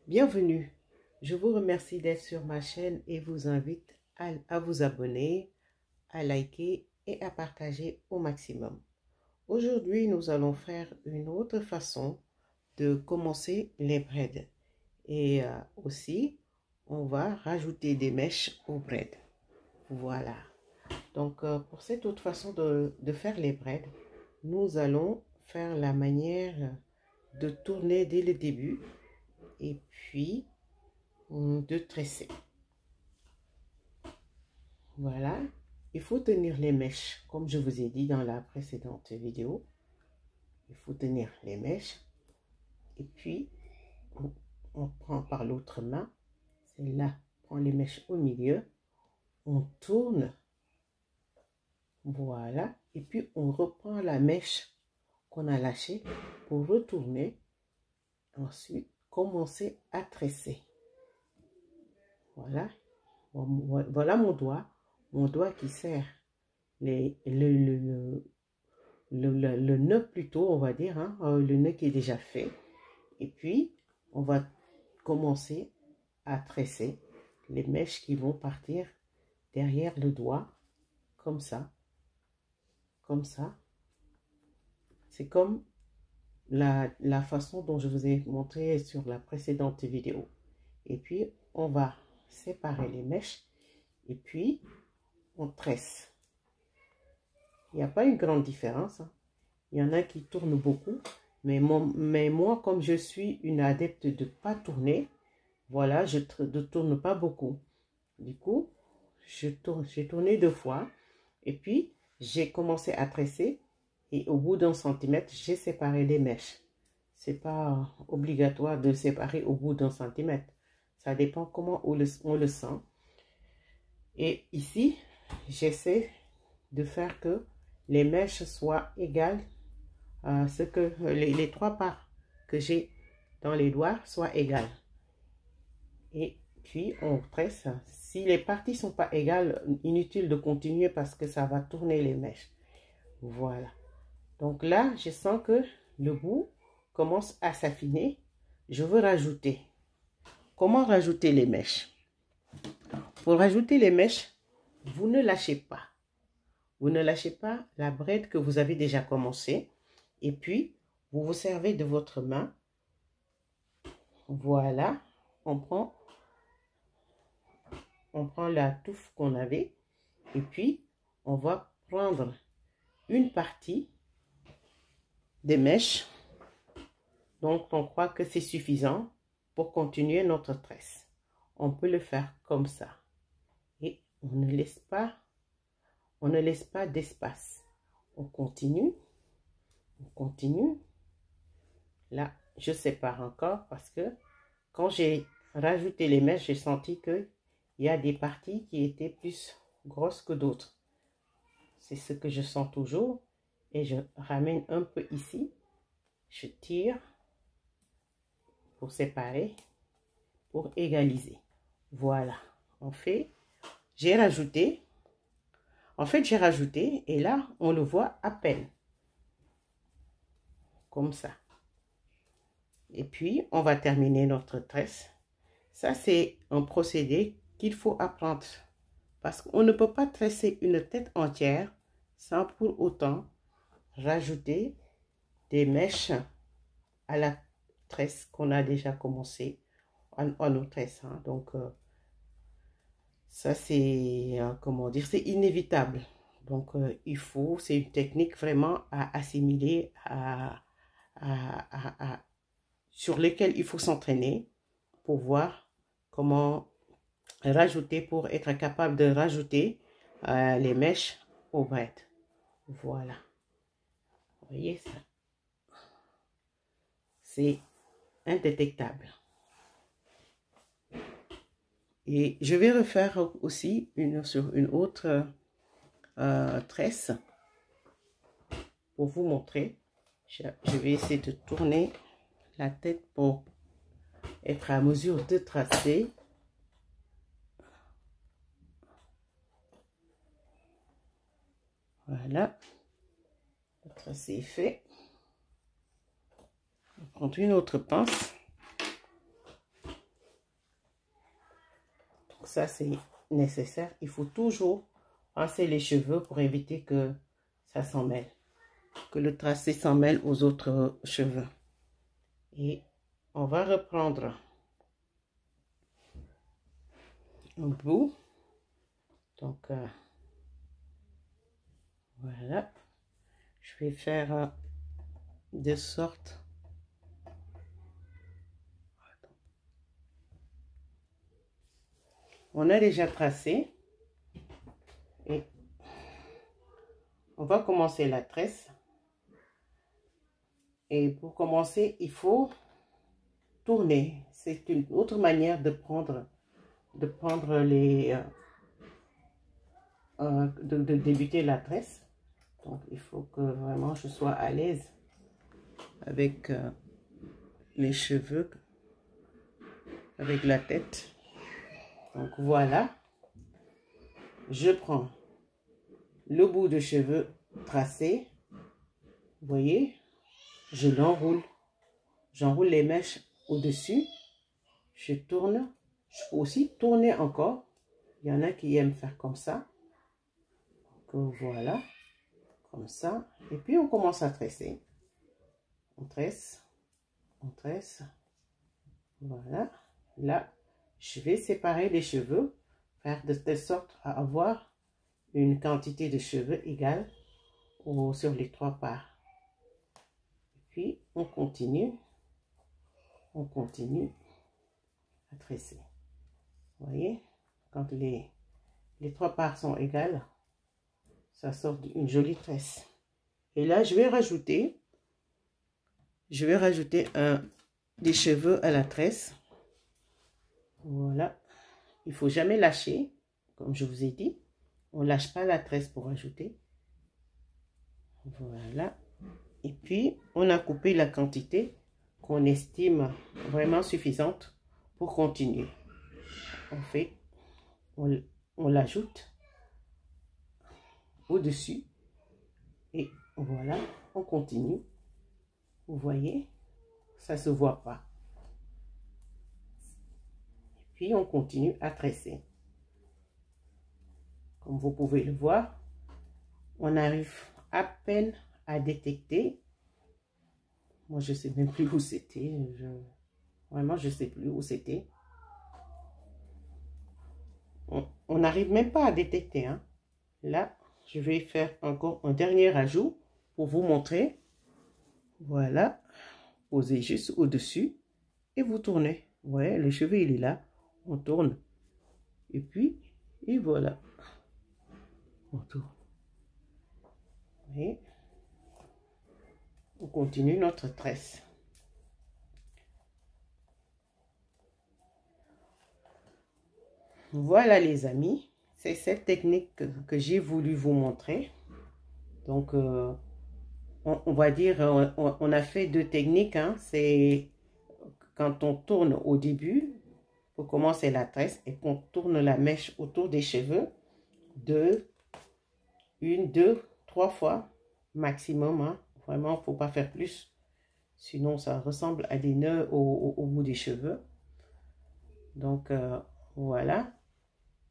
Bienvenue. Je vous remercie d'être sur ma chaîne et vous invite à vous abonner, à liker et à partager au maximum. Aujourd'hui, nous allons faire une autre façon de commencer les braids. Et aussi, on va rajouter des mèches au braid. Voilà. Donc, pour cette autre façon de faire les braids, nous allons faire la manière de tourner dès le début et puis de tresser. Voilà. Il faut tenir les mèches, comme je vous ai dit dans la précédente vidéo. Il faut tenir les mèches. Et puis, on prend par l'autre main. Celle-là, prend les mèches au milieu. On tourne. Voilà. Et puis, on reprend la mèche qu'on a lâchée pour retourner. Ensuite, commencer à tresser. Voilà. Voilà mon doigt qui sert le nœud plutôt, on va dire, hein, le nœud qui est déjà fait. Et puis, on va commencer à tresser les mèches qui vont partir derrière le doigt, comme ça. Comme ça. C'est comme la façon dont je vous ai montré sur la précédente vidéo. Et puis, on va séparer les mèches et puis on tresse. Il n'y a pas une grande différence. Hein. Il y en a qui tournent beaucoup. Mais moi, comme je suis une adepte de ne pas tourner, voilà, je ne tourne pas beaucoup. Du coup, j'ai tourné 2 fois. Et puis, j'ai commencé à tresser. Et au bout d'1 centimètre, j'ai séparé les mèches. Ce n'est pas obligatoire de séparer au bout d'1 centimètre. Ça dépend comment on le sent. Et ici, j'essaie de faire que les mèches soient égales. Ce que les 3 parts que j'ai dans les doigts soient égales. Et puis, on tresse. Si les parties ne sont pas égales, inutile de continuer parce que ça va tourner les mèches. Voilà. Donc là, je sens que le bout commence à s'affiner. Je veux rajouter. Comment rajouter les mèches? Pour rajouter les mèches, vous ne lâchez pas. Vous ne lâchez pas la braid que vous avez déjà commencé. Et puis, vous vous servez de votre main. Voilà. On prend la touffe qu'on avait. Et puis, on va prendre une partie des mèches. Donc, on croit que c'est suffisant pour continuer notre tresse. On peut le faire comme ça. Et on ne laisse pas d'espace. On continue. On continue. Là, je sépare encore parce que quand j'ai rajouté les mèches, j'ai senti qu'il y a des parties qui étaient plus grosses que d'autres. C'est ce que je sens toujours. Et je ramène un peu ici. Je tire pour séparer, pour égaliser. Voilà. On fait. J'ai rajouté. En fait, j'ai rajouté et là, on le voit à peine. Comme ça. Et puis, on va terminer notre tresse. Ça, c'est un procédé qu'il faut apprendre. Parce qu'on ne peut pas tresser une tête entière sans pour autant rajouter des mèches à la tresse qu'on a déjà commencé en nous tressant. Donc, ça, c'est, comment dire, c'est inévitable. Donc, il faut, c'est une technique vraiment à assimiler, sur lesquelles il faut s'entraîner pour voir comment rajouter, pour être capable de rajouter les mèches au braid. Voilà. Vous voyez ça? C'est indétectable. Et je vais refaire aussi sur une autre tresse pour vous montrer. Je vais essayer de tourner la tête pour être à mesure de tracer. Voilà. Le tracé est fait. On va prendre une autre pince. ça, c'est nécessaire. Il faut toujours passer les cheveux pour éviter que ça s'en mêle. Que le tracé s'en mêle aux autres cheveux. Et on va reprendre un bout. Donc, voilà. Je vais faire de sorte. On a déjà tracé. Et on va commencer la tresse. Et pour commencer, il faut tourner. C'est une autre manière de prendre les... de débuter la tresse. Donc, il faut que vraiment je sois à l'aise avec les cheveux, avec la tête. Donc, voilà. Je prends le bout de cheveux tracé. Vous voyez, je l'enroule. J'enroule les mèches au-dessus. Je tourne. Je peux aussi tourner encore. Il y en a qui aiment faire comme ça. Donc, voilà. Comme ça. Et puis, on commence à tresser. On tresse. On tresse. Voilà. Là, je vais séparer les cheveux. Faire de telle sorte à avoir une quantité de cheveux égale sur les 3 parts. Et puis, on continue à tresser. Vous voyez, quand les 3 parts sont égales, ça sort une jolie tresse. Et là, je vais rajouter des cheveux à la tresse. Voilà. Il faut jamais lâcher, comme je vous ai dit. On ne lâche pas la tresse pour ajouter. Voilà. Et puis, on a coupé la quantité qu'on estime vraiment suffisante pour continuer. On l'ajoute au-dessus. Et voilà, on continue. Vous voyez, ça ne se voit pas. Et puis, on continue à tresser. Comme vous pouvez le voir, on arrive à peine à détecter. Moi, je ne sais même plus où c'était. Vraiment, je ne sais plus où c'était. On n'arrive même pas à détecter. Hein. Là, je vais faire encore un dernier ajout pour vous montrer. Voilà. Posez juste au-dessus et vous tournez. Vous voyez, le cheveu, il est là. On tourne. Et puis, et voilà. On tourne. Vous voyez? On continue notre tresse. Voilà les amis, c'est cette technique que j'ai voulu vous montrer. Donc, on va dire, on a fait 2 techniques. Hein. C'est quand on tourne au début, pour commencer la tresse, et qu'on tourne la mèche autour des cheveux, 1, 2, 3 fois maximum. Hein. Vraiment, il ne faut pas faire plus. Sinon, ça ressemble à des nœuds au bout des cheveux. Donc, voilà.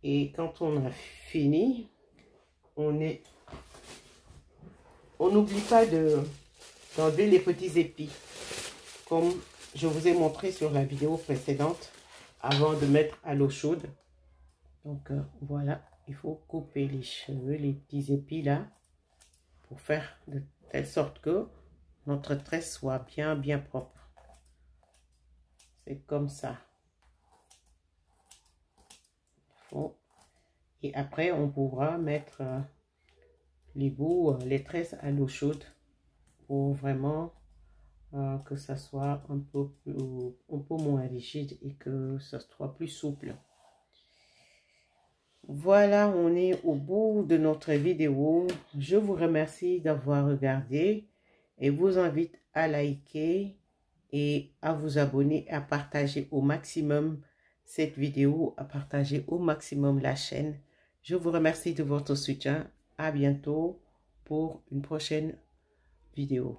Et quand on a fini, on n'oublie pas d'enlever les petits épis. Comme je vous ai montré sur la vidéo précédente, avant de mettre à l'eau chaude. Donc, voilà. Il faut couper les cheveux, les petits épis là, pour faire de telle sorte que notre tresse soit bien propre. C'est comme ça. Et après, on pourra mettre les bouts, les tresses à l'eau chaude pour vraiment que ça soit un peu moins rigide et que ça soit plus souple. Voilà, on est au bout de notre vidéo. Je vous remercie d'avoir regardé et vous invite à liker et à vous abonner, à partager au maximum cette vidéo, à partager au maximum la chaîne. Je vous remercie de votre soutien. À bientôt pour une prochaine vidéo.